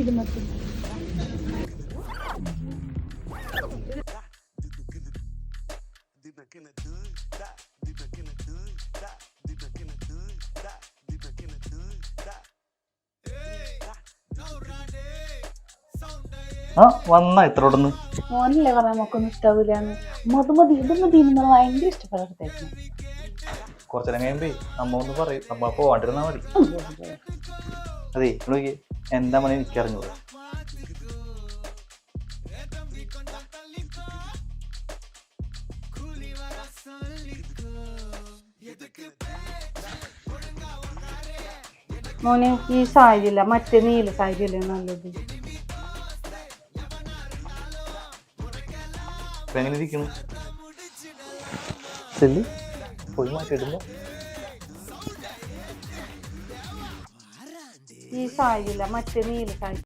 ഇരുന്നൂറ്റി ആ വന്നാ ഇത്രോടൊന്ന് മോനല്ലേ പറഞ്ഞാൽ നമുക്കൊന്നും ഇഷ്ടാവൂലെന്ന്. മതി ഇത് മതി നിങ്ങൾ ഭയങ്കര ഇഷ്ടപ്പെടാത്തായിരുന്നു. കുറച്ചേരം കഴിയുമ്പോ അമ്മ ഒന്ന് പറയും, അമ്മ പോവാണ്ടിരുന്നാ മതി. അതെ നോക്കി എന്താ മണി എനിക്കറിഞ്ഞൂടെ. മോനെ ഈ സാരിയില്ല, മറ്റേ നീല സാരിയല്ലേ നല്ലത്. ഇപ്പൊ എങ്ങനെ ഇരിക്കണം ചെല്ലി പോയി മാറ്റിയിടുമ്പോ ഈ സാരിയില്ല, മറ്റേ നീല സാരി.